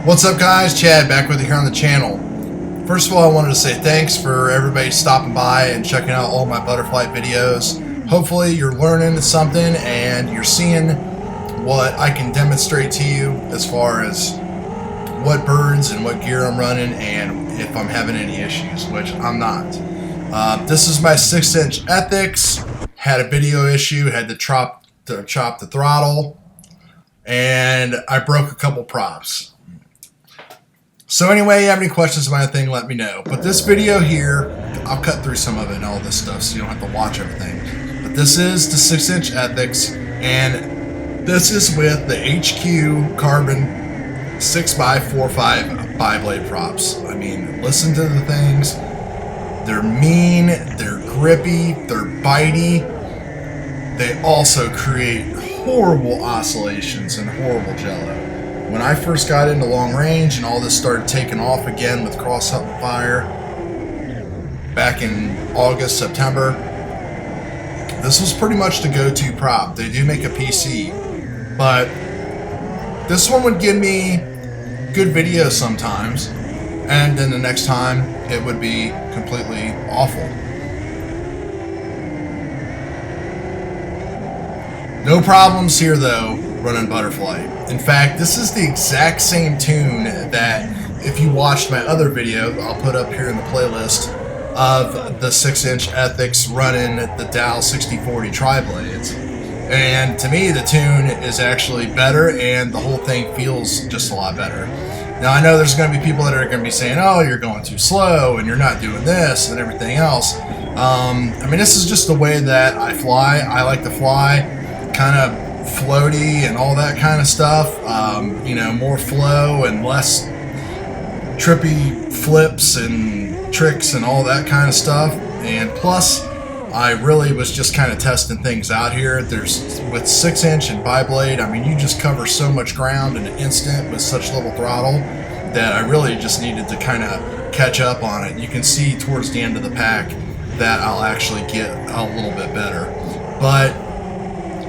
What's up guys, Chad back with you here on the channel. First of all, I wanted to say thanks for everybody stopping by and checking out all my Butterflight videos. Hopefully you're learning something and you're seeing what I can demonstrate to you as far as what birds and what gear I'm running and if I'm having any issues, which I'm not. This is my 6-inch Ethics. Had a video issue, had to chop the throttle, and I broke a couple props. So anyway, you have any questions about anything, let me know. But this video here, I'll cut through some of it and all this stuff so you don't have to watch everything. But this is the 6-inch Ethics, and this is with the HQ Carbon 6x45 bi-blade props. I mean, listen to the things. They're mean, they're grippy, they're bitey. They also create horrible oscillations and horrible jello. When I first got into long range and all this started taking off again with cross-fire back in August, September, this was pretty much the go-to prop. They do make a PC, but this one would give me good video sometimes, and then the next time it would be completely awful. No problems here though running Butterflight. In fact, this is the exact same tune that if you watched my other video, I'll put up here in the playlist, of the 6-inch Ethics running the Dow 6040 tri-blades. And to me, the tune is actually better and the whole thing feels just a lot better. Now, I know there's going to be people that are going to be saying, oh, you're going too slow and you're not doing this and everything else. I mean, this is just the way that I fly. I like to fly kind of floaty and all that kind of stuff. You know, more flow and less trippy flips and tricks and all that kind of stuff. And plus, I really was just kind of testing things out here. There's, with 6-inch and bi-blade, I mean, you just cover so much ground in an instant with such little throttle that I really just needed to kind of catch up on it. You can see towards the end of the pack that I'll actually get a little bit better. But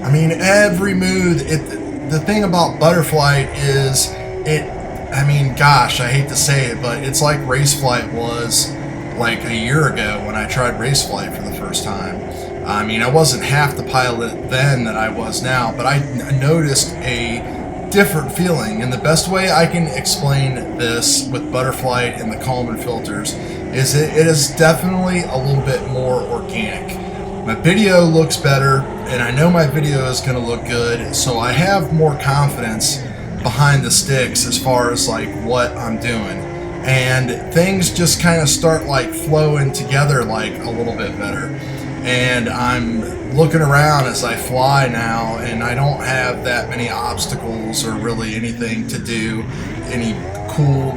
I mean, every move, the thing about Butterflight is I mean, gosh, I hate to say it, but it's like Raceflight was like a year ago when I tried Raceflight for the first time. I mean, I wasn't half the pilot then that I was now, but I noticed a different feeling. And the best way I can explain this with Butterflight and the Coleman filters is it is definitely a little bit more organic. My video looks better, and I know my video is going to look good, so I have more confidence behind the sticks as far as like what I'm doing. And things just kind of start like flowing together like a little bit better. And I'm looking around as I fly now, and I don't have that many obstacles or really anything to do, any cool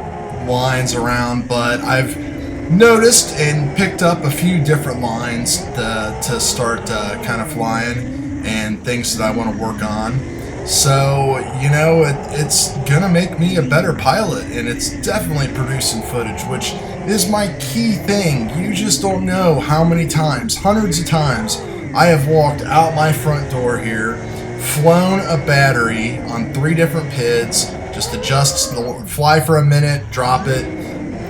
lines around, but I've noticed and picked up a few different lines to start kind of flying and things that I want to work on. So, you know, it's gonna make me a better pilot, and it's definitely producing footage, which is my key thing. You just don't know how many times, hundreds of times, I have walked out my front door here, flown a battery on 3 different PIDs, just adjust, fly for a minute, drop it,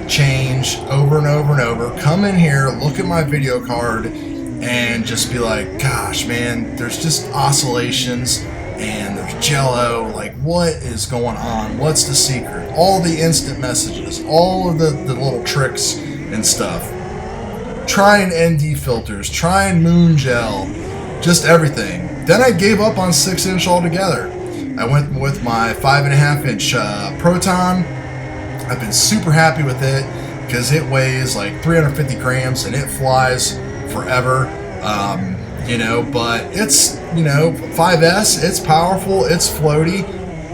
change over and over and over, come in here, look at my video card, and just be like, gosh, man, there's just oscillations and there's jello. Like, what is going on? What's the secret? All the instant messages, all of the little tricks and stuff. Trying ND filters, trying moon gel, just everything. Then I gave up on 6-inch altogether. I went with my 5.5-inch Proton. I've been super happy with it because it weighs like 350 grams and it flies forever. You know, but it's, you know, 5S, it's powerful, it's floaty.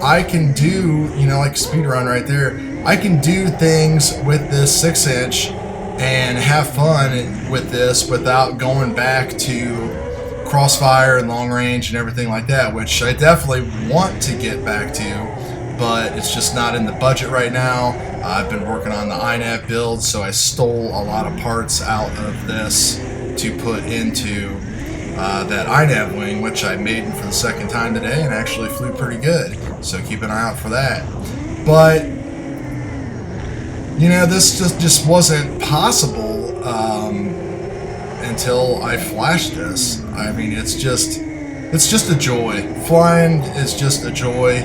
I can do, you know, like speedrun right there, I can do things with this 6-inch and have fun with this without going back to crossfire and long range and everything like that, which I definitely want to get back to, but it's just not in the budget right now. I've been working on the INAV build, so I stole a lot of parts out of this to put into that INAV wing, which I made for the second time today and actually flew pretty good, so keep an eye out for that. But you know, this just wasn't possible until I flashed this. I mean, it's just a joy. Flying is just a joy.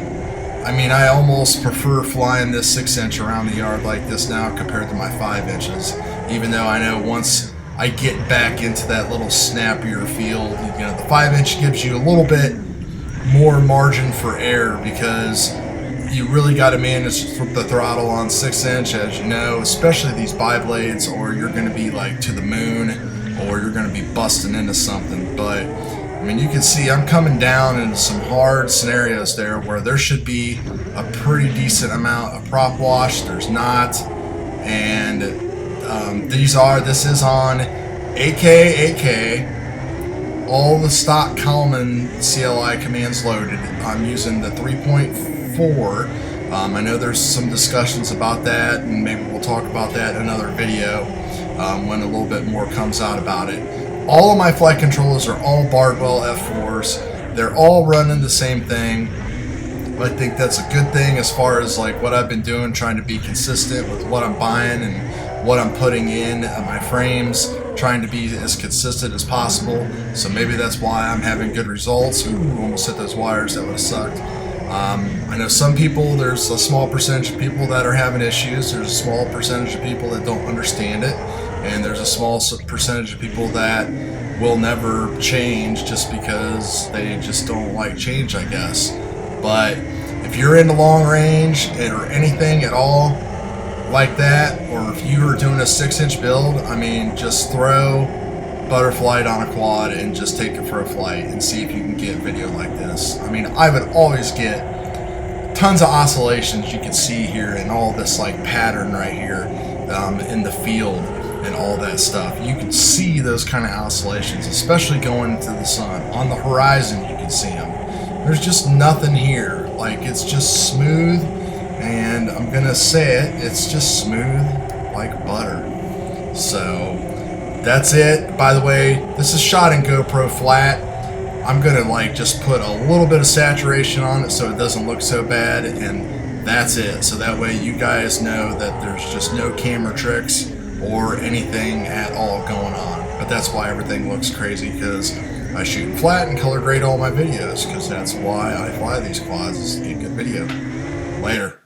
I mean, I almost prefer flying this 6-inch around the yard like this now compared to my 5 inches, even though I know once I get back into that little snappier field, you know, the 5-inch gives you a little bit more margin for error because you really got to manage the throttle on 6-inch, as you know, especially these bi-blades, or you're going to be like to the moon, or you're going to be busting into something. But I mean, you can see I'm coming down into some hard scenarios there where there should be a pretty decent amount of prop wash. There's not, and this is on 8K, all the stock Kalman CLI commands loaded. I'm using the 3.4. I know there's some discussions about that, and maybe we'll talk about that in another video when a little bit more comes out about it. All of my flight controllers are all Bardwell F4s. They're all running the same thing. I think that's a good thing as far as like what I've been doing, trying to be consistent with what I'm buying and what I'm putting in my frames, trying to be as consistent as possible. So maybe that's why I'm having good results. Ooh, almost hit those wires. That would have sucked. I know some people, there's a small percentage of people that are having issues. There's a small percentage of people that don't understand it. And there's a small percentage of people that will never change just because they just don't like change, I guess. But if you're into long range or anything at all like that, or if you are doing a 6-inch build, I mean, just throw Butterflight on a quad and just take it for a flight and see if you can get video like this. I mean, I would always get tons of oscillations you can see here and all this like pattern right here in the field and all that stuff. You can see those kind of oscillations, especially going into the sun. On the horizon, you can see them. There's just nothing here. Like, it's just smooth, and I'm gonna say it, it's just smooth like butter. So that's it. By the way, this is shot in GoPro flat. I'm gonna like just put a little bit of saturation on it so it doesn't look so bad, and that's it. So that way you guys know that there's just no camera tricks or anything at all going on. But that's why everything looks crazy, because I shoot flat and color grade all my videos, because that's why I fly these quads, is to get good video. Later.